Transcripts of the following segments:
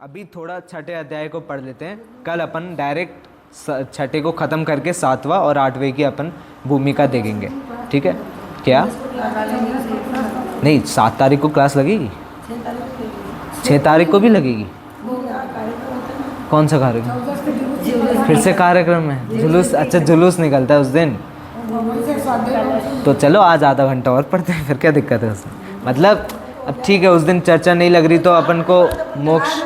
अभी थोड़ा छठे अध्याय को पढ़ लेते हैं। कल अपन डायरेक्ट छठे को ख़त्म करके सातवां और आठवें की अपन भूमिका देखेंगे, ठीक है? क्या नहीं, 7 तारीख को क्लास लगेगी? 6 तारीख को भी लगेगी? कौन सा कार्यक्रम? फिर से कार्यक्रम है? जुलूस? अच्छा, जुलूस निकलता है उस दिन। तो चलो आज आधा घंटा और पढ़ते हैं, फिर क्या दिक्कत है उसमें? मतलब अब ठीक है, उस दिन चर्चा नहीं लग रही तो अपन को मोक्ष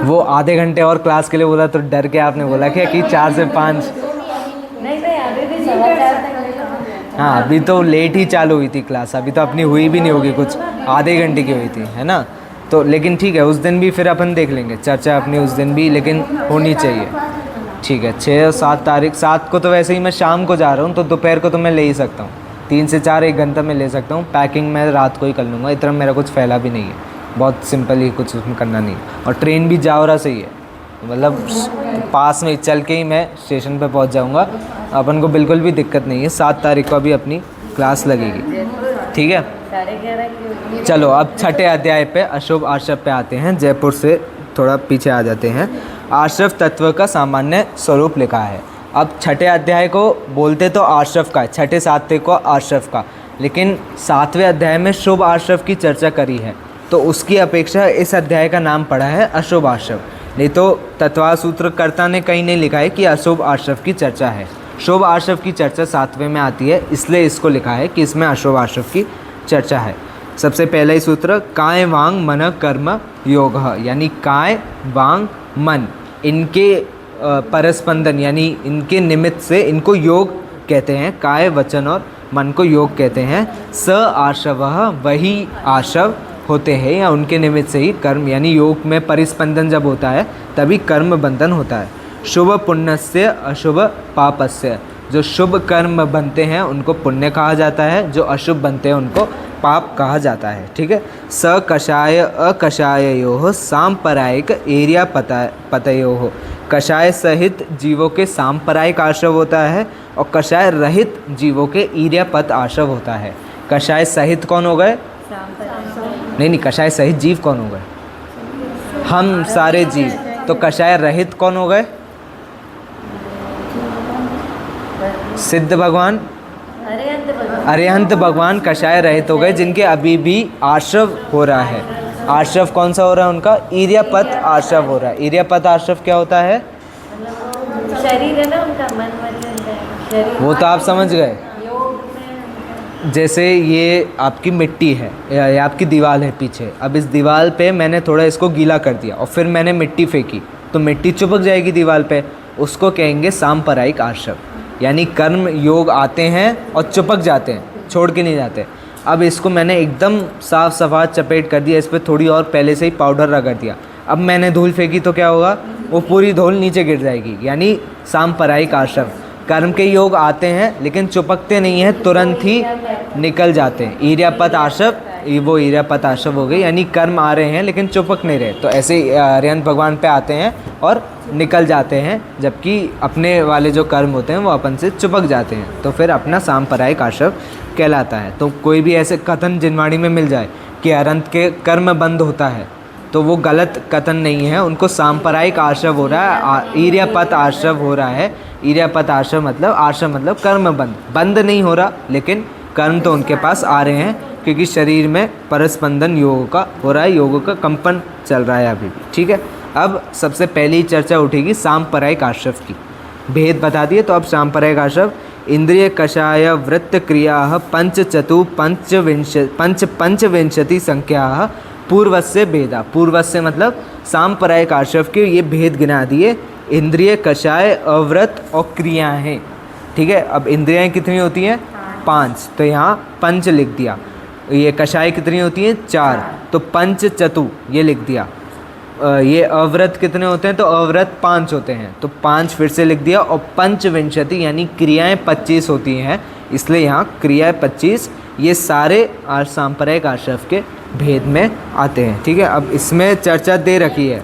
वो आधे घंटे और क्लास के लिए बोला तो डर के आपने बोला क्या कि 4 से 5? नहीं अभी भी 4:15 हाँ, अभी तो लेट ही चालू हुई थी क्लास, अभी तो अपनी हुई भी नहीं होगी, कुछ आधे घंटे की हुई थी, है ना? तो लेकिन ठीक है, उस दिन भी फिर अपन देख लेंगे चर्चा अपनी उस दिन भी, लेकिन होनी चाहिए। ठीक है, 6 और 7 तारीख। 7 को तो वैसे ही मैं शाम को जा रहा हूँ, तो दोपहर को तो मैं ले ही सकता हूँ, 3 से 4 1 घंटा मैं ले सकता हूँ। पैकिंग मैं रात को ही कर लूँगा, इतना मेरा कुछ फैला भी नहीं है, बहुत सिंपल ही, कुछ उसमें करना नहीं। और ट्रेन भी जावरा से ही है, मतलब पास में चल के ही मैं स्टेशन पे पहुंच जाऊंगा, अपन को बिल्कुल भी दिक्कत नहीं है। 7 तारीख को अभी अपनी क्लास लगेगी, ठीक है? 11:30 चलो अब छठे अध्याय पे अशुभ आश्रव पे आते हैं। जयपुर से थोड़ा पीछे आ जाते हैं। आश्रव तत्व का सामान्य स्वरूप लिखा है। अब छठे अध्याय को बोलते तो आश्रव का है, छठे सातवें को आश्रव का, लेकिन 7वें अध्याय में शुभ आश्रव की चर्चा करी है, तो उसकी अपेक्षा इस अध्याय का नाम पड़ा है अशुभ आश्रव। नहीं तो तत्वा सूत्रकर्ता ने कहीं नहीं लिखा है कि अशुभ आश्रव की चर्चा है। शुभ आश्रव की चर्चा 7वें में आती है, इसलिए इसको लिखा है कि इसमें अशुभ आश्रव की चर्चा है। सबसे पहला ही सूत्र, काय वांग मन कर्म योग, यानी काय वांग मन, इनके परस्पंदन यानी इनके निमित्त से इनको योग कहते हैं। काय वचन और मन को योग कहते हैं। स आशव, वही आशव होते हैं, या उनके निमित्त से ही कर्म, यानी योग में परिस्पंदन जब होता है तभी कर्म बंधन होता है। शुभ पुण्यस्य अशुभ पापस्य, जो शुभ कर्म बनते हैं उनको पुण्य कहा जाता है, जो अशुभ बनते हैं उनको पाप कहा जाता है, ठीक है? स कषाय अकषाययोः सांप्रदायिक एरिया पतयोः, कषाय सहित जीवों के सांप्रदायिक आश्रव होता है और कषाय रहित जीवों के ईर्यापत आश्रव होता है। कषाय सहित कौन हो गए? नहीं, कषाय सहित जीव कौन हो गए? हम सारे जीव। तो कषाय रहित कौन हो गए? सिद्ध भगवान, अरिहंत भगवान कषाय रहित हो गए, जिनके अभी भी आश्रव हो रहा है। आश्रव कौन सा हो रहा है उनका? ईर्यापत आश्रव हो रहा है। ईर्यापत आश्रव क्या होता है? शरीर है ना उनका, मन शरीर, वो तो आप समझ गए। जैसे ये आपकी मिट्टी है या आपकी दीवार है पीछे, अब इस दीवार पे मैंने थोड़ा इसको गीला कर दिया और फिर मैंने मिट्टी फेंकी, तो मिट्टी चिपक जाएगी दीवार पे, उसको कहेंगे सांप्रदायिक आश्रव। यानी कर्म योग आते हैं और चिपक जाते हैं, छोड़ के नहीं जाते। अब इसको मैंने एकदम साफ सफाई चपेट कर दिया, इस पर थोड़ी और पहले से ही पाउडर रगड़ दिया, अब मैंने धूल फेंकी तो क्या होगा? वो पूरी धूल नीचे गिर जाएगी, यानी सांप्रदायिक आश्रव। कर्म के योग आते हैं लेकिन चिपकते नहीं हैं, तुरंत ही निकल जाते हैं। ईर्यापत आश्रव, वो ईर्यापत आश्रव हो गई, यानी कर्म आ रहे हैं लेकिन चिपक नहीं रहे, तो ऐसे अरिहंत भगवान पे आते हैं और निकल जाते हैं, जबकि अपने वाले जो कर्म होते हैं वो अपन से चिपक जाते हैं, तो फिर अपना सांप्रदायिक आश्रव कहलाता है। तो कोई भी ऐसे कथन जिनवाणी में मिल जाए कि अरिहंत के कर्म बंद होता है, तो वो गलत कथन नहीं है, उनको सांप्रदायिक आश्रव हो रहा है, ईर्यापत आश्रव हो रहा है। ईर्यापत आश्रव मतलब कर्म बंद नहीं हो रहा, लेकिन कर्म तो उनके पास आ रहे हैं, क्योंकि शरीर में परस्पंदन योग का हो रहा है, योग का कंपन चल रहा है अभी भी, ठीक है? अब सबसे पहली चर्चा उठेगी सांप्रदायिक आश्रव की। भेद बता दिए, तो अब सांप्रदायिक आश्रव, इंद्रिय कषाय वृत्त क्रिया पंचविंशति संख्या पूर्वस्य भेदा। पूर्वस्य मतलब सांप्रदायिक आश्रव के ये भेद गिना दिए, इंद्रिय कषाय अव्रत और क्रियाएँ, ठीक है? अब इंद्रियाएँ कितनी होती हैं? 5, तो यहाँ पंच लिख दिया। ये कषाय कितनी होती हैं? 4, तो पंच चतु ये लिख दिया। ये अव्रत कितने होते हैं? तो अव्रत 5 होते हैं, तो 5 फिर से लिख दिया। और पंचविंशति यानी क्रियाएं 25 होती हैं, इसलिए यहाँ क्रियाएं 25, ये सारे सांप्रदायिक आश्रव के भेद में आते हैं, ठीक है? अब इसमें चर्चा दे रखी है,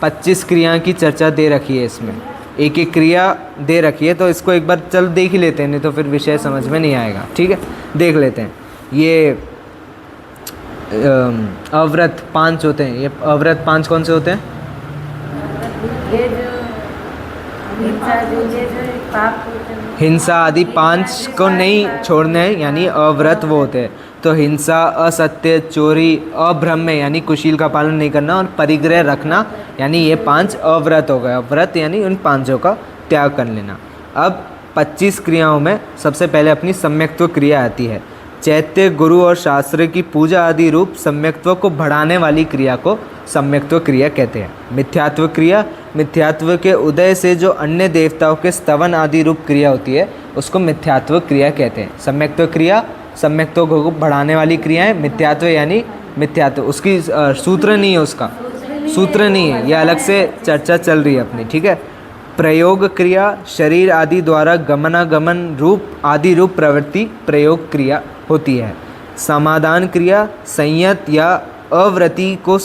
25 क्रिया की चर्चा दे रखी है, इसमें एक एक क्रिया दे रखी है, तो इसको एक बार चल देख ही लेते हैं, नहीं तो फिर विषय समझ में नहीं आएगा, ठीक है? देख लेते हैं। ये अव्रत 5 होते हैं, ये अव्रत 5 कौन से होते हैं? ये जो हिंसा जो ये जो पाप होते हैं, हिंसा आदि 5 को नहीं छोड़ने हैं, यानी अव्रत वो होते हैं। तो हिंसा, असत्य, चोरी, अभ्रम्य यानी कुशील का पालन नहीं करना, और परिग्रह रखना, यानी ये 5 अव्रत हो गए। अव्रत यानी उन 5 का त्याग कर लेना। अब 25 क्रियाओं में सबसे पहले अपनी सम्यक्त्व क्रिया आती है। चैत्य, गुरु और शास्त्र की पूजा आदि रूप सम्यक्त्व को बढ़ाने वाली क्रिया को सम्यक्त्व क्रिया कहते हैं। मिथ्यात्व क्रिया, मिथ्यात्व के उदय से जो अन्य देवताओं के स्तवन आदि रूप क्रिया होती है उसको मिथ्यात्व क्रिया कहते हैं। सम्यक्त्व क्रिया सम्यक्त्व को बढ़ाने वाली क्रिया है। मिथ्यात्व यानी मिथ्यात्व, उसकी सूत्र नहीं है, उसका सूत्र नहीं है, ये अलग से चर्चा चल रही है अपनी, ठीक है। प्रयोग क्रिया, शरीर आदि द्वारा गमनागमन रूप आदि रूप प्रवृत्ति प्रयोग क्रिया होती है। समाधान क्रिया, संयत या अव्रति को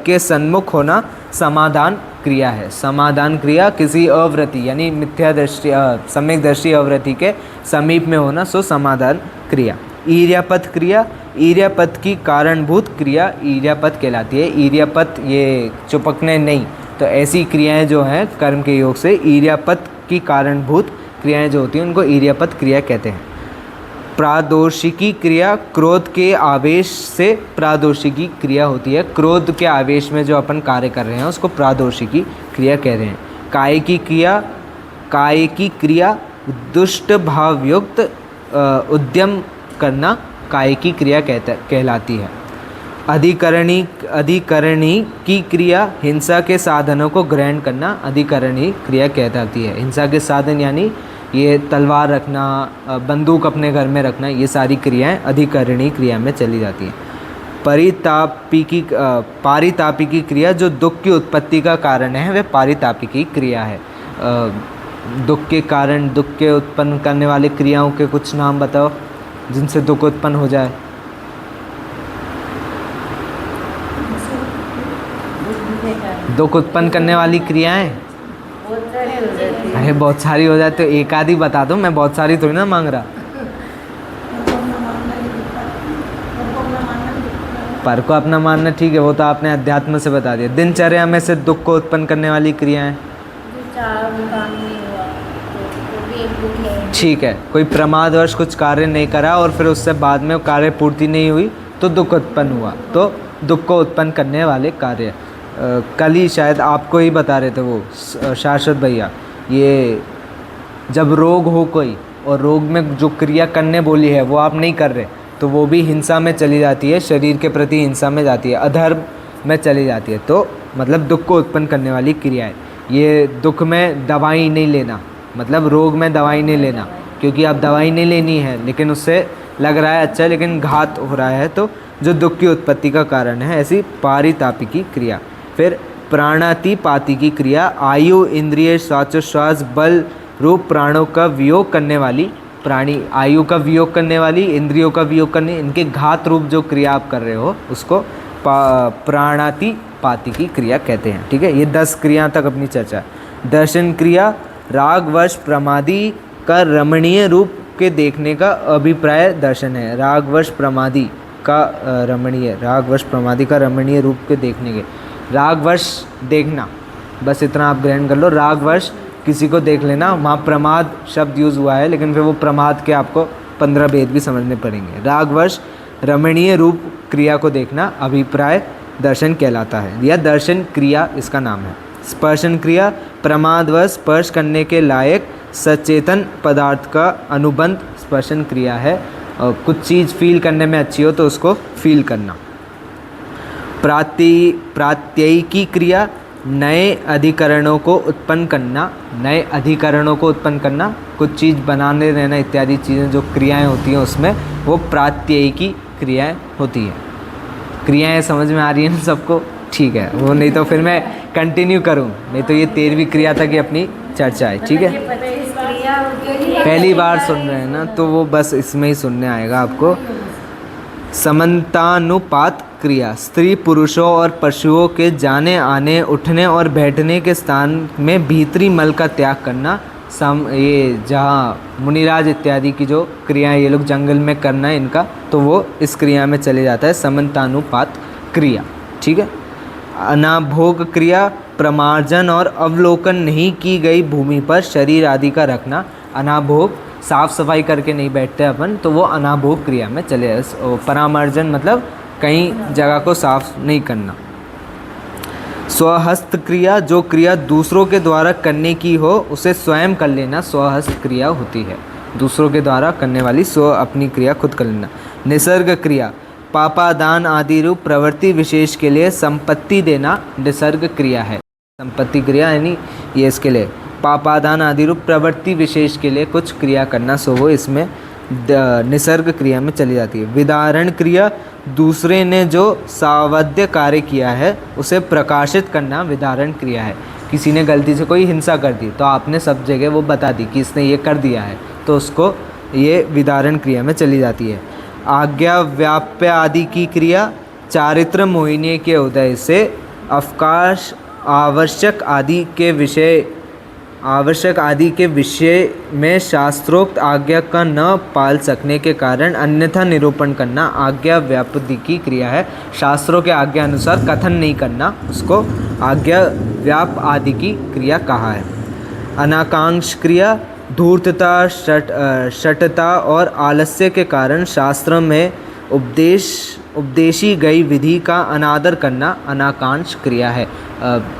के सन्मुख होना समाधान क्रिया है। समाधान क्रिया किसी अव्रति यानी मिथ्या दृष्टि सम्यक दृष्टि अव्रति के समीप में होना, सो समाधान क्रिया। ईर्यापत क्रिया, ईर्यापत की कारणभूत क्रिया ईर्यापत कहलाती है। ईर्यापत ये चुपकने नहीं, तो ऐसी क्रियाएं जो हैं कर्म के योग से ईर्यापत की कारणभूत क्रियाएं जो होती हैं उनको ईर्यापत क्रिया कहते हैं। प्रादोषिकी क्रिया, क्रोध के आवेश से प्रादोषिकी क्रिया होती है। क्रोध के आवेश में जो अपन कार्य कर रहे हैं उसको प्रादोषिकी क्रिया कह रहे हैं। कायिकी क्रिया दुष्ट भावयुक्त उद्यम करना कायिकी क्रिया कहलाती है। अधिकरणी की क्रिया, हिंसा के साधनों को ग्रहण करना अधिकरणी क्रिया कहलाती है। हिंसा के साधन यानी ये तलवार रखना, बंदूक अपने घर में रखना, ये सारी क्रियाएं अधिकरणी क्रिया में चली जाती हैं। पारितापिकी क्रिया, जो दुख की उत्पत्ति का कारण है वह पारितापिकी क्रिया है। दुख के कारण, दुख के उत्पन्न करने वाले क्रियाओं के कुछ नाम बताओ जिनसे दुख उत्पन्न हो जाए। दुख उत्पन्न करने वाली क्रियाएं बहुत सारी हो जाती है। अरे बहुत सारी हो जाए तो एक आधी बता दो, मैं बहुत सारी थोड़ी ना मांग रहा। पर को अपना मानना ठीक है, वो तो आपने अध्यात्म से बता दिया। दिनचर्या में से दुख को उत्पन्न करने वाली क्रियाएं, जो चार काम नहीं हुआ तो वो भी एक दुख है। ठीक है। कोई प्रमादवश कुछ कार्य नहीं करा और फिर उससे बाद में वो कार्य पूर्ति नहीं हुई तो दुख उत्पन्न हुआ, तो दुख को उत्पन्न करने वाले कार्य। कल ही शायद आपको ही बता रहे थे वो शाश्वत भैया, ये जब रोग हो कोई और रोग में जो क्रिया करने बोली है वो आप नहीं कर रहे तो वो भी हिंसा में चली जाती है, शरीर के प्रति हिंसा में जाती है, अधर्म में चली जाती है। तो मतलब दुख को उत्पन्न करने वाली क्रिया है। ये दुख में दवाई नहीं लेना, मतलब रोग में दवाई नहीं लेना, क्योंकि आप दवाई नहीं लेनी है लेकिन उससे लग रहा है अच्छा लेकिन घात हो रहा है, तो जो दुख की उत्पत्ति का कारण है, ऐसी पारितापिकी क्रिया। फिर प्राणातिपातिकी क्रिया, आयु, इंद्रिय, श्वासोच्छ्वास, बल रूप प्राणों का वियोग करने वाली, प्राणी आयु का वियोग करने वाली, इंद्रियों का वियोग करने, इनके घात रूप जो क्रिया आप कर रहे हो उसको प्राणातिपातिकी क्रिया कहते हैं। ठीक है, ये 10 क्रिया तक अपनी चर्चा। दर्शन क्रिया, राग वश प्रमादी का रमणीय रूप के देखने का अभिप्राय दर्शन है। रागवश प्रमादी का रमणीय रूप के देखने के, रागवश देखना, बस इतना आप ग्रहण कर लो। रागवश किसी को देख लेना, वहाँ प्रमाद शब्द यूज़ हुआ है लेकिन फिर वो प्रमाद के आपको 15 भेद भी समझने पड़ेंगे। रागवश रमणीय रूप क्रिया को देखना अभिप्राय दर्शन कहलाता है, या दर्शन क्रिया इसका नाम है। स्पर्शन क्रिया, प्रमादवश स्पर्श करने के लायक सचेतन पदार्थ का अनुबंध स्पर्शन क्रिया है। और कुछ चीज़ फील करने में अच्छी हो तो उसको फील करना। प्रात्ययिकी क्रिया, नए अधिकरणों को उत्पन्न करना, नए अधिकरणों को उत्पन्न करना, कुछ चीज़ बनाने रहना इत्यादि चीज़ें जो क्रियाएं होती हैं उसमें वो प्रात्ययिकी क्रियाएं होती हैं। क्रियाएं समझ में आ रही हैं ना सबको? ठीक है, वो नहीं तो फिर मैं कंटिन्यू करूं, नहीं तो ये 13वीं क्रिया तक ही अपनी चर्चा है। ठीक है, पहली बार सुन रहे हैं ना तो वो बस इसमें ही सुनने आएगा आपको। समानतानुपात क्रिया, स्त्री पुरुषों और पशुओं के जाने आने, उठने और बैठने के स्थान में भीतरी मल का त्याग करना ये जहाँ मुनिराज इत्यादि की जो क्रियाएं ये लोग जंगल में करना है इनका, तो वो इस क्रिया में चले जाता है, समन्तानुपात क्रिया। ठीक है। अनाभोग क्रिया, प्रमार्जन और अवलोकन नहीं की गई भूमि पर शरीर आदि का रखना। अनाभोग साफ सफाई करके नहीं बैठते अपन, तो वो अनाभोग क्रिया में चले। परामर्जन मतलब कहीं जगह को साफ नहीं करना। स्वहस्त क्रिया, जो क्रिया दूसरों के द्वारा करने की हो उसे स्वयं कर लेना स्वहस्त क्रिया होती है। दूसरों के द्वारा करने वाली स्व अपनी क्रिया खुद कर लेना। निसर्ग क्रिया, पापादान आदि रूप प्रवृत्ति विशेष के लिए संपत्ति देना निसर्ग क्रिया है। संपत्ति क्रिया यानी ये इसके लिए पापादान आदि रूप प्रवृत्ति विशेष के लिए कुछ क्रिया करना, सो वो इसमें निसर्ग क्रिया में चली जाती है। विदारण क्रिया, दूसरे ने जो सावध्य कार्य किया है उसे प्रकाशित करना विदारण क्रिया है। किसी ने गलती से कोई हिंसा कर दी तो आपने सब जगह वो बता दी कि इसने ये कर दिया है, तो उसको ये विदारण क्रिया में चली जाती है। आज्ञा व्याप्य आदि की क्रिया, चारित्र मोहिनी के उदय से अवकाश आवश्यक आदि के विषय में शास्त्रोक्त आज्ञा का न पाल सकने के कारण अन्यथा निरूपण करना आज्ञा व्याप्ति की क्रिया है। शास्त्रों के आज्ञा अनुसार कथन नहीं करना, उसको आज्ञा व्याप आदि की क्रिया कहा है। अनाकांक्ष क्रिया, धूर्तता, शटता और आलस्य के कारण शास्त्र में उपदेशी गई विधि का अनादर करना अनाकांक्ष क्रिया है।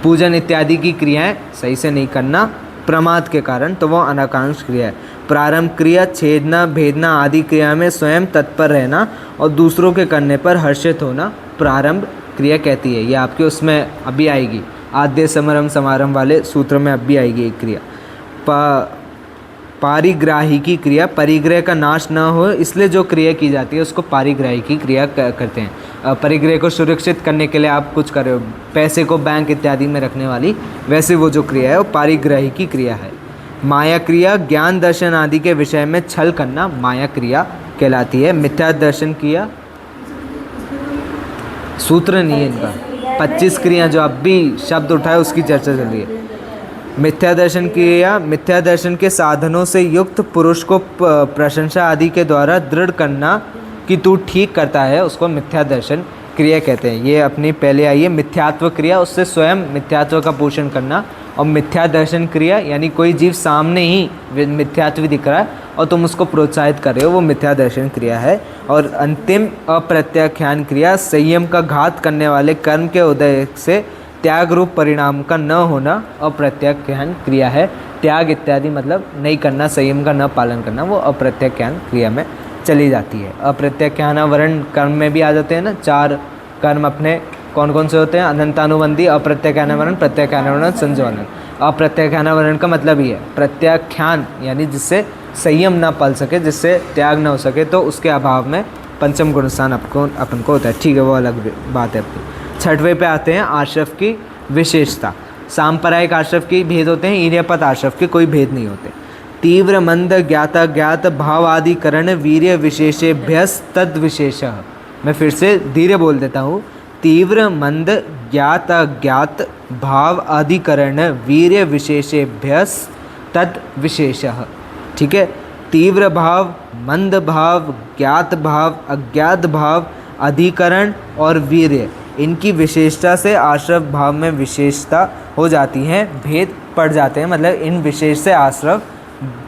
पूजन इत्यादि की क्रियाएं सही से नहीं करना प्रमाद के कारण, तो वो अनाकांक्ष क्रिया है। प्रारंभ क्रिया, छेदना भेदना आदि क्रिया में स्वयं तत्पर रहना और दूसरों के करने पर हर्षित होना प्रारंभ क्रिया कहती है। ये आपके उसमें अभी आएगी, आद्य समरम समारंभ वाले सूत्र में अभी आएगी एक क्रिया। पारिग्राही क्रिया, परिग्रह का नाश न हो इसलिए जो क्रिया की जाती है उसको पारिग्राही की क्रिया करते हैं। परिग्रह को सुरक्षित करने के लिए आप कुछ कर रहे हो, पैसे को बैंक इत्यादि में रखने वाली, वैसे वो जो क्रिया है वो पारिग्राही की क्रिया है। माया क्रिया, ज्ञान दर्शन आदि के विषय में छल करना माया क्रिया कहलाती है। मिथ्या दर्शन क्रिया, सूत्र नहीं है इनका, 25 क्रिया जो अब भी शब्द उठाए उसकी चर्चा चल रही है। मिथ्या दर्शन क्रिया, मिथ्या दर्शन के साधनों से युक्त पुरुष को प्रशंसा आदि के द्वारा दृढ़ करना कि तू ठीक करता है, उसको मिथ्या दर्शन क्रिया कहते हैं। ये अपनी पहले आई है मिथ्यात्व क्रिया, उससे स्वयं मिथ्यात्व का पोषण करना। और मिथ्या दर्शन क्रिया यानी कोई जीव सामने ही मिथ्यात्व दिख रहा है और तुम उसको प्रोत्साहित कर रहे हो, वो मिथ्या दर्शन क्रिया है। और अंतिम अप्रत्याख्यान क्रिया, संयम का घात करने वाले कर्म के उदय से त्याग रूप परिणाम का न होना अप्रत्याख्यान क्रिया है। त्याग इत्यादि मतलब नहीं करना, संयम का न पालन करना, वो अप्रत्याख्यान क्रिया में चली जाती है। अप्रत्याख्यानावरण कर्म में भी आ जाते हैं ना, 4 कर्म अपने कौन कौन से होते हैं? अनंतानुबंधी, अप्रत्याख्यानावरण, प्रत्याख्यानावरण, संजोलन। अप्रत्याख्यानावरण का मतलब ही है प्रत्याख्यान यानी जिससे संयम ना पाल सके, जिससे त्याग ना हो सके, तो उसके अभाव में पंचम गुण स्थान अपन को होता है। ठीक है, वो अलग बात है अपनी। 6वें पे आते हैं आश्रव की विशेषता। सांप्रदायिक आश्रव के भेद होते हैं, ईर्यपत आश्रव के कोई भेद नहीं होते। तीव्र मंद ज्ञाता ज्ञात भाव आदि करण वीर्य विशेषेभ्यस तद विशेष। मैं फिर से धीरे बोल देता हूँ। तीव्र मंद ज्ञात अज्ञात भाव अधिकरण वीर्य विशेषेभ्यस तद विशेष। ठीक है, तीव्र भाव, मंद भाव, ज्ञात भाव, अज्ञात भाव, अधिकरण और वीर्य, इनकी विशेषता से आश्रव भाव में विशेषता हो जाती है, भेद पड़ जाते हैं। मतलब इन विशेष से आश्रव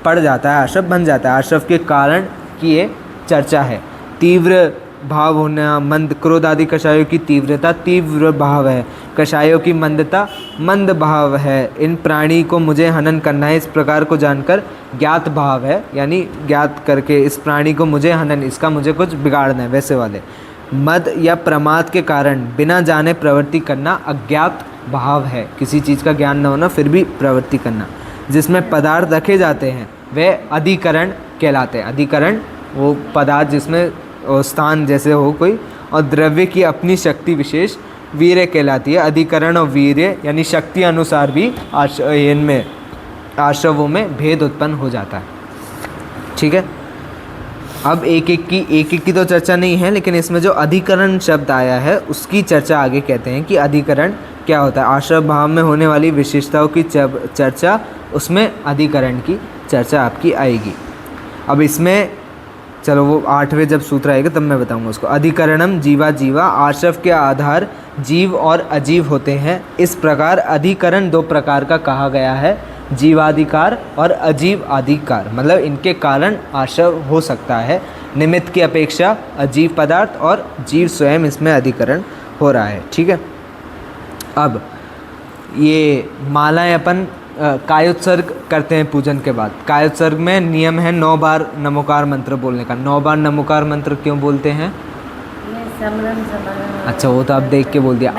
पड़ जाता है, आश्रव बन जाता है। आश्रव के कारण की ये चर्चा है। तीव्र भाव होना, मंद, क्रोध आदि कषायों की तीव्रता तीव्र भाव है, कषायों की मंदता मंद भाव है। इन प्राणी को मुझे हनन करना है, इस प्रकार को जानकर ज्ञात भाव है, यानी ज्ञात करके इस प्राणी को मुझे हनन, इसका मुझे कुछ बिगाड़ना है, वैसे वाले। मद या प्रमाद के कारण बिना जाने प्रवृत्ति करना अज्ञात भाव है, किसी चीज़ का ज्ञान न होना फिर भी प्रवृत्ति करना। जिसमें पदार्थ रखे जाते हैं वह अधिकरण कहलाते हैं। अधिकरण वो पदार्थ जिसमें स्थान जैसे हो कोई, और द्रव्य की अपनी शक्ति विशेष वीर्य कहलाती है। अधिकरण और वीर्य यानी शक्ति अनुसार भी इनमें आश्रवों में भेद उत्पन्न हो जाता है। ठीक है, अब एक एक की तो चर्चा नहीं है, लेकिन इसमें जो अधिकरण शब्द आया है उसकी चर्चा आगे कहते हैं कि अधिकरण क्या होता है। आश्रव भाव में होने वाली विशेषताओं की चर्चा उसमें अधिकरण की चर्चा आपकी आएगी। अब इसमें चलो वो 8वें जब सूत्र आएगा तब मैं बताऊंगा उसको। अधिकरणम जीवा जीवा, आश्रव के आधार जीव और अजीव होते हैं। इस प्रकार अधिकरण 2 प्रकार का कहा गया है, जीवाधिकार और अजीव अधिकार। मतलब इनके कारण आश्रव हो सकता है, निमित्त की अपेक्षा अजीव पदार्थ और जीव स्वयं इसमें अधिकरण हो रहा है। ठीक है। अब ये मालाएं अपन कायोत्सर्ग करते हैं पूजन के बाद। कायोत्सर्ग में नियम है 9 बार नमोकार मंत्र बोलने का। 9 बार नमोकार मंत्र क्यों बोलते हैं? ये समरम समरम। अच्छा वो तो आप देख के बोल दिया।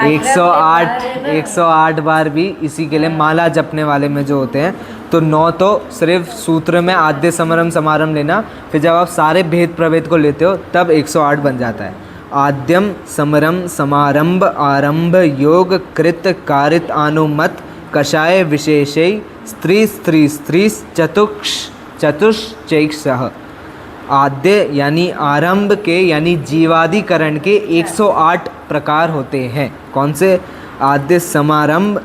108 बार भी इसी के लिए माला जपने वाले में जो होते हैं। तो 9 तो सिर्फ सूत्र में आद्य समरम समारंभ लेना, फिर जब आप सारे भेद प्रभेद को लेते हो तब 108 बन जाता है। आद्यम समरम समारंभ आरंभ योग कृत कारित अनुमत कषाय विशेषै स्त्री स्त्री स्त्री चतुश्चैक्षः। आद्य यानी आरंभ के यानी जीवादिकरण के 108 प्रकार होते हैं। कौन से? आद्य समारंभ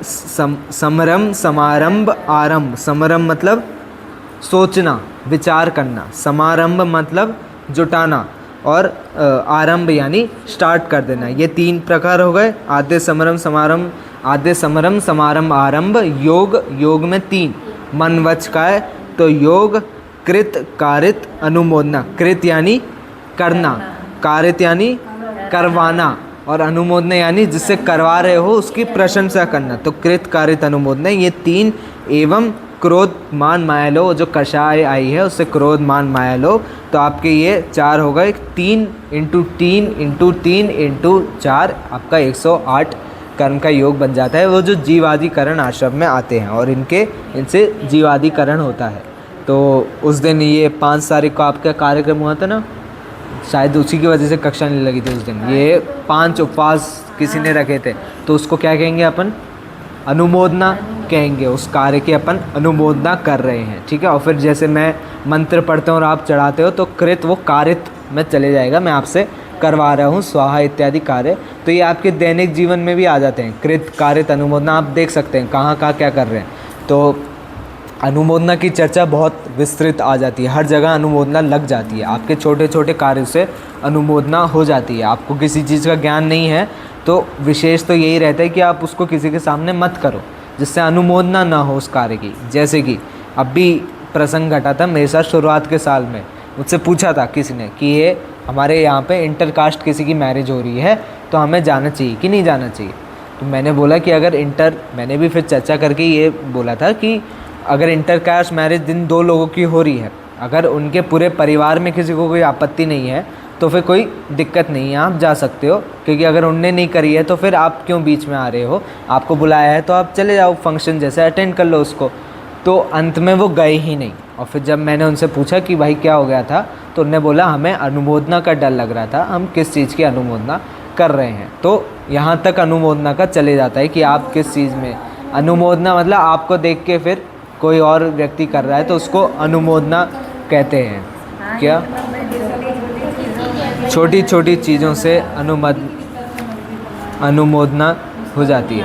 समरम समारंभ आरंभ। समरम मतलब सोचना विचार करना, समारंभ मतलब जुटाना, और आरंभ यानी स्टार्ट कर देना। ये 3 प्रकार हो गए। आद्य समरम समारंभ, आद्य समरम समारंभ आरंभ। योग, योग में 3 मन वच का है तो योग, कृत कारित अनुमोदना। कृत यानी करना, कारित यानी करवाना, और अनुमोदना यानी जिससे करवा रहे हो उसकी प्रशंसा करना। तो कृत कारित अनुमोदना ये 3। एवं क्रोध मान माया लोभ, जो कषाय आई है उससे क्रोध मान माया लोभ। तो आपके ये 4 हो गए। 3 × 3 × 3 × 4 आपका 108 कर्म का योग बन जाता है। वो जो जीवादिकरण आश्रम में आते हैं और इनसे जीवादिकरण होता है। तो उस दिन ये 5 तारीख को आपका कार्यक्रम हुआ था ना, शायद उसी की वजह से कक्षा नहीं लगी थी उस दिन। ये 5 उपवास किसी ने रखे थे, तो उसको क्या कहेंगे अपन? अनुमोदना कहेंगे। उस कार्य की अपन अनुमोदना कर रहे हैं। ठीक है। और फिर जैसे मैं मंत्र पढ़ते हूँ और आप चढ़ाते हो तो कृत वो कारित में चले जाएगा, मैं आपसे करवा रहा हूँ स्वाहा इत्यादि कार्य। तो ये आपके दैनिक जीवन में भी आ जाते हैं, कृत कारित अनुमोदना। आप देख सकते हैं कहाँ कहाँ क्या कर रहे हैं। तो अनुमोदना की चर्चा बहुत विस्तृत आ जाती है, हर जगह अनुमोदना लग जाती है। आपके छोटे छोटे कार्य से अनुमोदना हो जाती है। आपको किसी चीज़ का ज्ञान नहीं है तो विशेष तो यही रहता है कि आप उसको किसी के सामने मत करो जिससे अनुमोदना ना हो उस कार्य की। जैसे कि अभी प्रसंग घटा था मेरे साथ शुरुआत के साल में, मुझसे पूछा था किसी ने कि ये हमारे यहाँ पे इंटरकास्ट किसी की मैरिज हो रही है तो हमें जाना चाहिए कि नहीं जाना चाहिए। तो मैंने बोला कि अगर मैंने भी फिर चर्चा करके ये बोला था कि अगर इंटरकास्ट मैरिज दिन 2 लोगों की हो रही है, अगर उनके पूरे परिवार में किसी को कोई आपत्ति नहीं है तो फिर कोई दिक्कत नहीं है, आप जा सकते हो। क्योंकि अगर उनने नहीं करी है तो फिर आप क्यों बीच में आ रहे हो? आपको बुलाया है तो आप चले जाओ, फंक्शन जैसे अटेंड कर लो उसको। तो अंत में वो गए ही नहीं। और फिर जब मैंने उनसे पूछा कि भाई क्या हो गया था, तो उन्होंने बोला हमें अनुमोदना का डर लग रहा था, हम किस चीज़ की अनुमोदना कर रहे हैं। तो यहाँ तक अनुमोदना का चले जाता है कि आप किस चीज़ में अनुमोदना, मतलब आपको देख के फिर कोई और व्यक्ति कर रहा है तो उसको अनुमोदना कहते हैं। क्या? छोटी छोटी चीज़ों से अनुमोदना हो जाती है।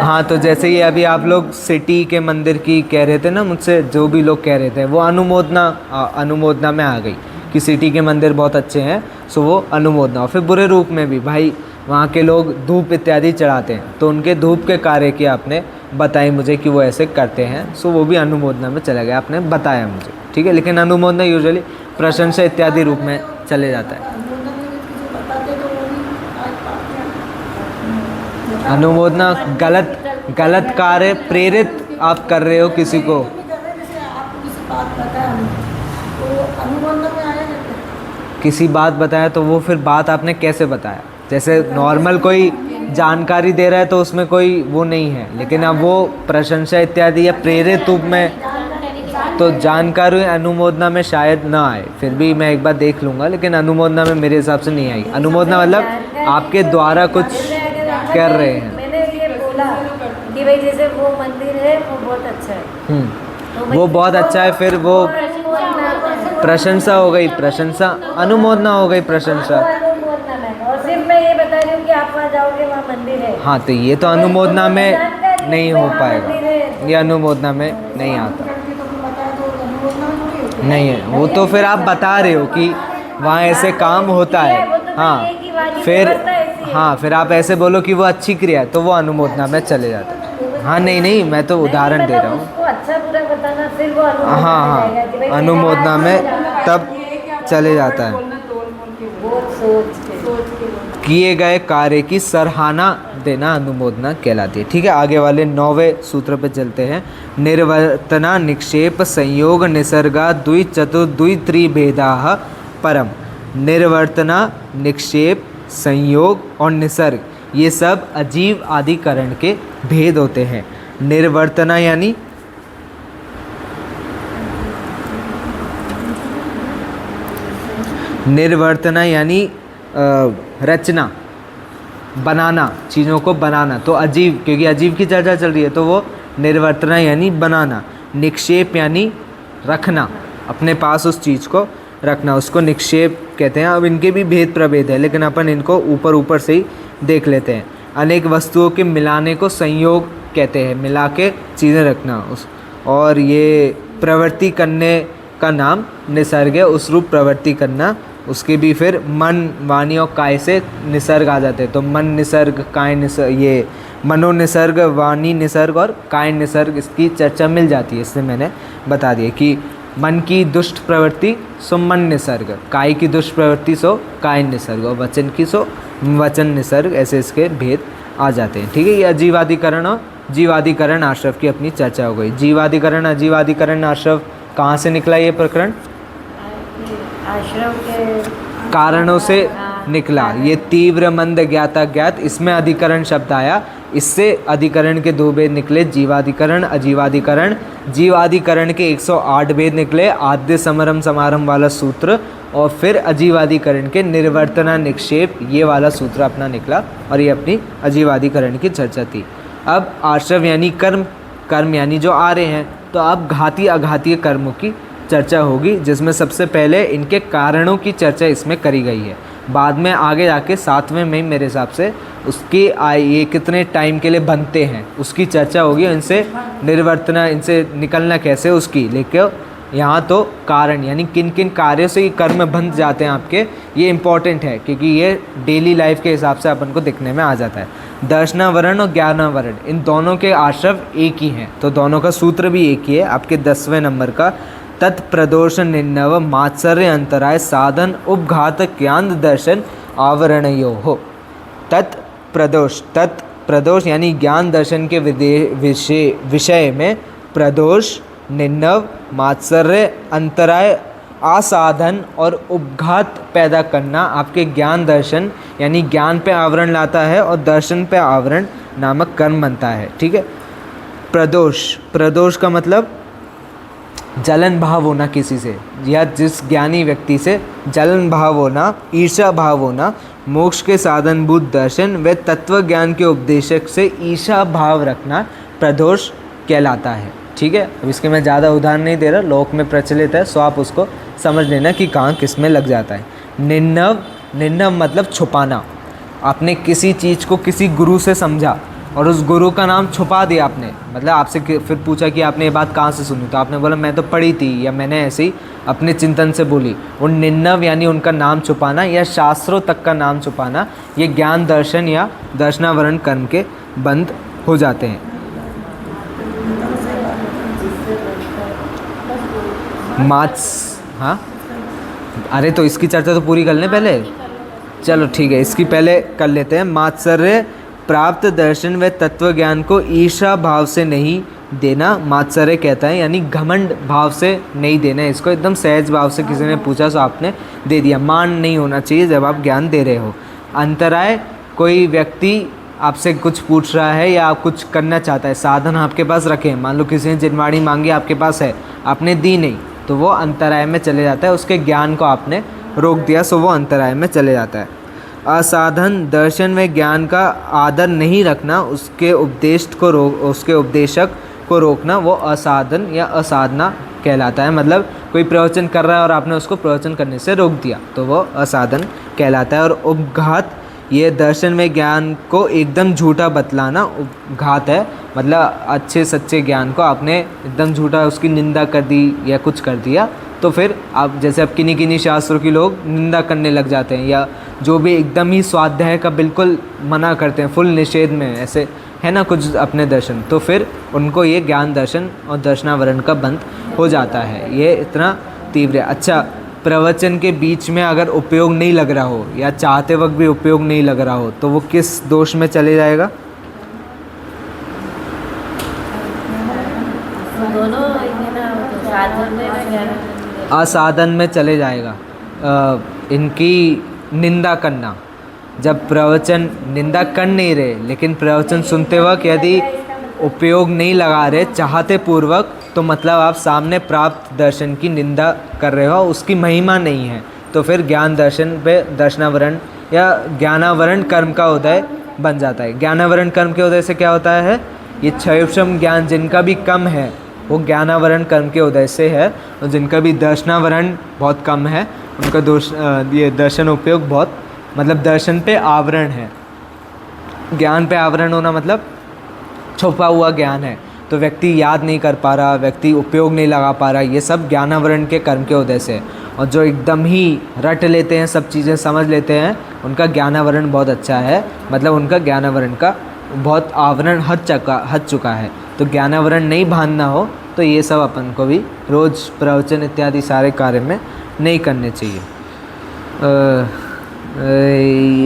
हाँ, तो जैसे ये अभी आप लोग सिटी के मंदिर की कह रहे थे ना मुझसे, जो भी लोग कह रहे थे वो अनुमोदना में आ गई कि सिटी के मंदिर बहुत अच्छे हैं, सो वो अनुमोदना। और फिर बुरे रूप में भी भाई वहाँ के लोग धूप इत्यादि चढ़ाते हैं तो उनके धूप के कार्य की आपने बताई मुझे कि वो ऐसे करते हैं, सो वो भी अनुमोदना में चला गया, आपने बताया मुझे। ठीक है। लेकिन अनुमोदना यूजुअली प्रशंसा इत्यादि रूप में चले जाता है। अनुमोदना गलत कार्य प्रेरित आप कर रहे हो किसी को, किसी बात बताया तो वो फिर बात आपने कैसे बताया? जैसे नॉर्मल कोई जानकारी दे रहा है तो उसमें कोई वो नहीं है, लेकिन अब वो प्रशंसा इत्यादि या प्रेरित रूप में, तो जानकारी अनुमोदना में शायद ना आए। फिर भी मैं एक बार देख लूँगा, लेकिन अनुमोदना में मेरे हिसाब से नहीं आई। अनुमोदना मतलब आपके द्वारा कुछ कर रहे हैं। मैंने ये बोला कि भाई जैसे वो मंदिर है वो बहुत अच्छा है, वो बहुत अच्छा है, फिर वो प्रशंसा हो गई, प्रशंसा अनुमोदना हो गई, प्रशंसा। और सिर्फ मैं ये बता रही हूँ कि आप वहाँ जाओगे वहाँ मंदिर है। हाँ, तो ये तो अनुमोदना में नहीं हो पाएगा, ये अनुमोदना में नहीं आता। नहीं है वो तो फिर आप बता रहे हो कि वहाँ ऐसे काम होता है। हाँ फिर, हाँ फिर आप ऐसे बोलो कि वो अच्छी क्रिया है तो वो अनुमोदना में चले जाता है। हाँ नहीं नहीं, मैं तो उदाहरण दे रहा हूँ। उसको अच्छा बुरा बताना, फिर वो अनुमोदना हाँ में हाँ, जाएगा कि भाई अनुमोदना में तब चले जाता है। वो सोच के किए गए कार्य की सराहना देना अनुमोदना कहलाती है। ठीक है, आगे वाले 9वें सूत्र पे चलते हैं। निर्वर्तना निक्षेप संयोग निसर्गा द्वि चतुर्द्वि त्रिभेदाः परम। निर्वर्तना, निक्षेप, संयोग और निसर्ग ये सब अजीव आदिकरण के भेद होते हैं। निर्वर्तना यानी रचना, बनाना, चीज़ों को बनाना। तो अजीव, क्योंकि अजीव की चर्चा चल रही है तो वो निर्वर्तना यानी बनाना। निक्षेप यानी रखना, अपने पास उस चीज़ को रखना, उसको निक्षेप कहते हैं। अब इनके भी भेद प्रभेद है लेकिन अपन इनको ऊपर ऊपर से ही देख लेते हैं। अनेक वस्तुओं के मिलाने को संयोग कहते हैं, मिला के चीज़ें रखना उस। और ये प्रवृत्ति करने का नाम निसर्ग है, उस रूप प्रवृत्ति करना। उसके भी फिर मन, वाणी और काय से निसर्ग आ जाते हैं। तो मन निसर्ग, काय निसर्ग, ये मनो निसर्ग, वाणी निसर्ग और काय निसर्ग, इसकी चर्चा मिल जाती है। इससे मैंने बता दिया कि मन की दुष्ट प्रवृत्ति सो मन निसर्ग, काय की दुष्ट प्रवृत्ति सो काय निसर्ग और वचन की सो वचन निसर्ग, ऐसे इसके भेद आ जाते हैं। ठीक है, ये अजीवादिकरण और जीवादिकरण आश्रव की अपनी चर्चा हो गई। जीवादिकरण अजीवादिकरण आश्रव कहाँ से निकला ये प्रकरण? आश्रम के कारणों से निकला। ये तीव्र मंद ज्ञाता ज्ञात, इसमें अधिकरण शब्द आया, इससे अधिकरण के 2 भेद निकले, जीवाधिकरण अजीवाधिकरण। जीवाधिकरण के 108 भेद निकले, आद्य समरम समारंभ वाला सूत्र, और फिर अजीवाधिकरण के निर्वर्तना निक्षेप ये वाला सूत्र अपना निकला, और ये अपनी अजीवाधिकरण की चर्चा थी। अब आश्रव यानी कर्म, कर्म यानी जो आ रहे हैं, तो अब घाती अघातीय कर्मों की चर्चा होगी, जिसमें सबसे पहले इनके कारणों की चर्चा इसमें करी गई है। बाद में आगे जाके 7वें में मेरे हिसाब से उसकी ये कितने टाइम के लिए बनते हैं उसकी चर्चा होगी, इनसे निर्वर्तना, इनसे निकलना कैसे उसकी। लेकिन यहाँ तो कारण यानी किन किन कार्यों से ये कर्म बंध जाते हैं आपके, ये इम्पॉर्टेंट है क्योंकि ये डेली लाइफ के हिसाब से अपन को दिखने में आ जाता है। दर्शनावरण और ज्ञानावरण इन दोनों के आश्रव एक ही हैं, तो दोनों का सूत्र भी एक ही है आपके 10वें नंबर का। तत्प्रदोष निन्नव मात्सर्य अंतराय साधन उपघात ज्ञान दर्शन आवरणयो हो। तत्प्रदोष यानी ज्ञान दर्शन के विषय में प्रदोष, निन्नव, मात्सर्य, अंतराय, आसाधन और उपघात पैदा करना आपके ज्ञान दर्शन यानी ज्ञान पे आवरण लाता है और दर्शन पे आवरण नामक कर्म बनता है। ठीक है, प्रदोष का मतलब जलन भाव होना किसी से, या जिस ज्ञानी व्यक्ति से जलन भाव होना, ईर्ष्या भाव होना, मोक्ष के साधनभूत दर्शन व तत्व ज्ञान के उपदेशक से ईर्ष्या भाव रखना प्रदोष कहलाता है। ठीक है, अब इसके मैं ज़्यादा उदाहरण नहीं दे रहा, लोक में प्रचलित है, सो आप उसको समझ लेना कि कहाँ किस में लग जाता है। निन्नव मतलब छुपाना, आपने किसी चीज़ को किसी गुरु से समझा और उस गुरु का नाम छुपा दिया आपने, मतलब आपसे फिर पूछा कि आपने ये बात कहाँ से सुनी, तो आपने बोला मैं तो पढ़ी थी या मैंने ऐसे ही अपने चिंतन से बोली। वो निन्नव यानी उनका नाम छुपाना या शास्त्रों तक का नाम छुपाना, ये ज्ञान दर्शन या दर्शनावरण कर्म के बंद हो जाते हैं। हाँ, अरे तो इसकी चर्चा तो पूरी कर लें पहले, चलो ठीक है, इसकी पहले कर लेते हैं। मात्सर्य प्राप्त दर्शन व तत्व ज्ञान को ईर्ष्या भाव से नहीं देना मात्सर्य कहता है, यानी घमंड भाव से नहीं देना, इसको एकदम सहज भाव से किसी ने पूछा तो आपने दे दिया। मान नहीं होना चाहिए जब आप ज्ञान दे रहे हो। अंतराय, कोई व्यक्ति आपसे कुछ पूछ रहा है या आप कुछ करना चाहता है, साधन आपके पास रखें, मान लो किसी ने जिनवाणी मांगी आपके पास है, आपने दी नहीं, तो वो अंतराय में चले जाता है, उसके ज्ञान को आपने रोक दिया, सो वो अंतराय में चले जाता है। असाधन, दर्शन व ज्ञान का आदर नहीं रखना, उसके उपदेशक को रोकना, वो असाधन या असाधना कहलाता है। मतलब कोई प्रवचन कर रहा है और आपने उसको प्रवचन करने से रोक दिया तो वो असाधन कहलाता है। और उपघात ये दर्शन में ज्ञान को एकदम झूठा बतलाना घात है। मतलब अच्छे सच्चे ज्ञान को आपने एकदम झूठा उसकी निंदा कर दी या कुछ कर दिया, तो फिर आप जैसे अब किन्हीं किन्हीं शास्त्रों की लोग निंदा करने लग जाते हैं, या जो भी एकदम ही स्वाध्याय का बिल्कुल मना करते हैं, फुल निषेध में, ऐसे है ना कुछ अपने दर्शन, तो फिर उनको ये ज्ञान दर्शन और दर्शनावरण का बंध हो जाता है। ये इतना तीव्र है। अच्छा, प्रवचन के बीच में अगर उपयोग नहीं लग रहा हो या चाहते वक्त भी उपयोग नहीं लग रहा हो तो वो किस दोष में चले जाएगा? दोनों साधन में असाधन में चले जाएगा। इनकी निंदा करना, जब प्रवचन निंदा कर नहीं रहे लेकिन प्रवचन सुनते वक्त यदि उपयोग नहीं लगा रहे चाहते पूर्वक, तो मतलब आप सामने प्राप्त दर्शन की निंदा कर रहे हो, उसकी महिमा नहीं है, तो फिर ज्ञान दर्शन पे दर्शनावरण या ज्ञानावरण कर्म का उदय बन जाता है। ज्ञानावरण कर्म के उदय से क्या होता है? ये क्षयोक्षम ज्ञान जिनका भी कम है वो ज्ञानावरण कर्म के उदय से है, और जिनका भी दर्शनावरण बहुत कम है उनका ये दर्शन उपयोग बहुत, मतलब दर्शन पे आवरण है। ज्ञान पे आवरण होना मतलब छुपा हुआ ज्ञान है, तो व्यक्ति याद नहीं कर पा रहा, व्यक्ति उपयोग नहीं लगा पा रहा, ये सब ज्ञानावरण के कर्म के उदय से। और जो एकदम ही रट लेते हैं, सब चीज़ें समझ लेते हैं, उनका ज्ञानावरण बहुत अच्छा है, मतलब उनका ज्ञानावरण का बहुत आवरण हट चुका है। तो ज्ञानावरण नहीं बांधना हो तो ये सब अपन को भी रोज़ प्रवचन इत्यादि सारे कार्य में नहीं करने चाहिए।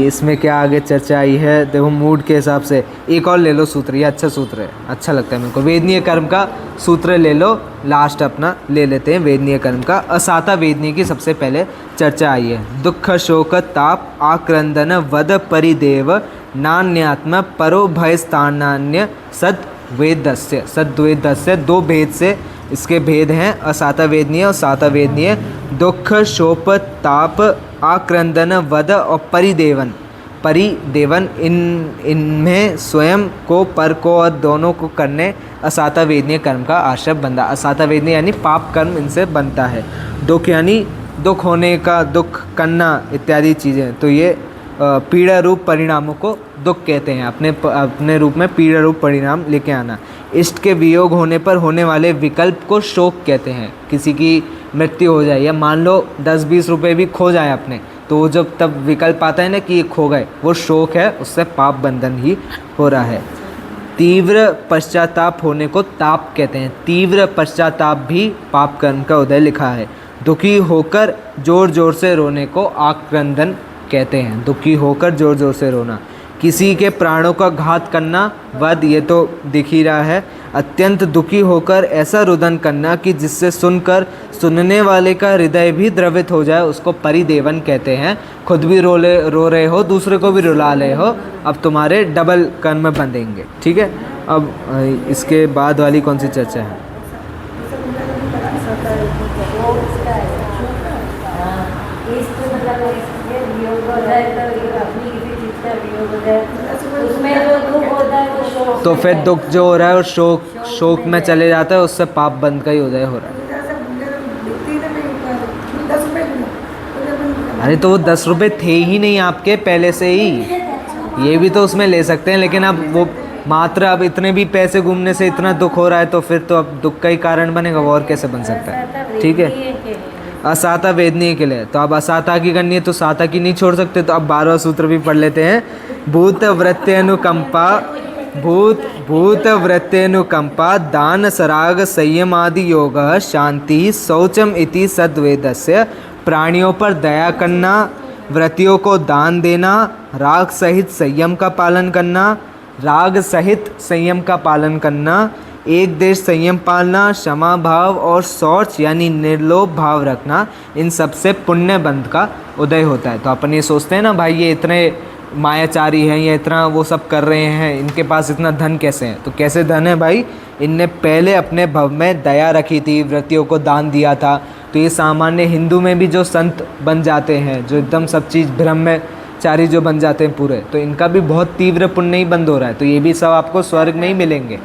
इसमें क्या आगे चर्चा आई है देखो, मूड के हिसाब से एक और ले लो सूत्र, ये अच्छा सूत्र है, अच्छा लगता है मेरे को। वेदनीय कर्म का सूत्र ले लो, लास्ट अपना ले लेते हैं वेदनीय कर्म का। असाता वेदनीय की सबसे पहले चर्चा आई है। दुख शोक ताप आक्रंदन वद परिदेव नान्यात्म परो भय स्थानान्य सद्वेदस्य। सद्वेदस्य दो भेद से इसके भेद हैं, असाता वेदनीय और साता वेदनीय। दुख शोक ताप आक्रंदन वद और परिदेवन। परिदेवन इनमें स्वयं को, पर को और दोनों को करने असाता वेदनीय कर्म का आश्रय बनता। असाता वेदनीय यानी पाप कर्म इनसे बनता है। दुख यानी दुख होने का, दुख करना इत्यादि चीज़ें, तो ये पीड़ा रूप परिणामों को दुख कहते हैं। अपने रूप में पीड़ा रूप परिणाम लेके आना। इष्ट के वियोग होने पर होने वाले विकल्प को शोक कहते हैं। किसी की मृत्यु हो जाए या मान लो 10-20 रुपए भी खो जाए अपने, तो वो जब तब विकल्प आता है ना कि ये खो गए, वो शोक है, उससे पाप बंधन ही हो रहा है। तीव्र पश्चाताप होने को ताप कहते हैं। तीव्र पश्चाताप भी पाप कर्म का उदय लिखा है। दुखी होकर जोर जोर से रोने को आक्रंदन कहते हैं। दुखी होकर जोर जोर से रोना। किसी के प्राणों का घात करना वध, ये तो दिख ही रहा है। अत्यंत दुखी होकर ऐसा रुदन करना कि जिससे सुनकर सुनने वाले का हृदय भी द्रवित हो जाए, उसको परिदेवन कहते हैं। खुद भी रो रहे हो, दूसरे को भी रुला रहे हो, अब तुम्हारे डबल कर्म बंधेंगे। ठीक है, अब इसके बाद वाली कौन सी चर्चा है? तो फिर दुख जो हो रहा है और शोक में चले जाता है, उससे पाप बंध का ही उदय हो रहा है। अरे तो वो 10 रुपये थे ही नहीं आपके पहले से ही, ये भी तो उसमें ले सकते हैं, लेकिन अब वो मात्र अब इतने भी पैसे घूमने से इतना दुख हो रहा है, तो फिर तो अब दुख का ही कारण बनेगा, वो और कैसे बन सकता है? ठीक है, असाता वेदनीय के लिए, तो अब असाता की करनी है तो साता की नहीं छोड़ सकते, तो अब 12वां सूत्र भी पढ़ लेते हैं। भूत वृत्त्यनुकंपा, भूत वृत्त्यनुकंपा दान सराग संयमादि योग शांति शौचम इति सद्वेदस्य। प्राणियों पर दया करना, वृत्तियों को दान देना, राग सहित संयम का पालन करना, राग सहित संयम का पालन करना, एक देश संयम पालना, क्षमा भाव और शौच यानी निर्लोभ भाव रखना, इन सब से पुण्य बंध का उदय होता है। तो अपन ये सोचते हैं ना भाई, ये इतने मायाचारी हैं, ये इतना वो सब कर रहे हैं, इनके पास इतना धन कैसे है? तो कैसे धन है भाई? इनने पहले अपने भव में दया रखी थी, वृत्तियों को दान दिया था। तो ये सामान्य हिंदू में भी जो संत बन जाते हैं, जो एकदम सब चीज़ ब्रह्मचारी जो बन जाते हैं पूरे, तो इनका भी बहुत तीव्र पुण्य ही बंद हो रहा है। तो ये भी सब आपको स्वर्ग में ही मिलेंगे,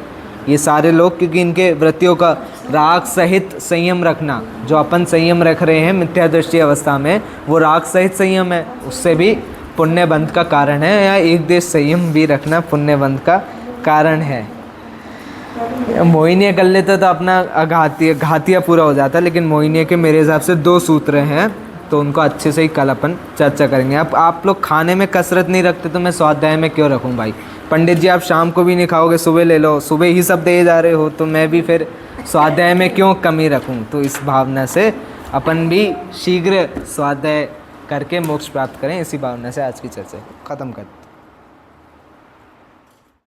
ये सारे लोग, क्योंकि इनके वृत्तियों का राग सहित संयम रखना, जो अपन संयम रख रहे हैं मिथ्या दृष्टि अवस्था में, वो राग सहित संयम है, उससे भी पुण्यबंध का कारण है, या एक देश संयम भी रखना पुण्यबंध का कारण है। मोहिनीय कर लेते तो अपना घातिया पूरा हो जाता, लेकिन मोहिनीय के मेरे हिसाब से 2 सूत्र हैं, तो उनको अच्छे से ही कल अपन चर्चा करेंगे। अब आप लोग खाने में कसरत नहीं रखते तो मैं स्वाध्याय में क्यों रखूं भाई? पंडित जी आप शाम को भी नहीं खाओगे, सुबह ले लो, सुबह ही सब दे जा रहे हो, तो मैं भी फिर स्वाध्याय में क्यों कमी रखूं? तो इस भावना से अपन भी शीघ्र स्वाध्याय करके मोक्ष प्राप्त करें, इसी भावना से आज की चर्चा ख़त्म करते हैं।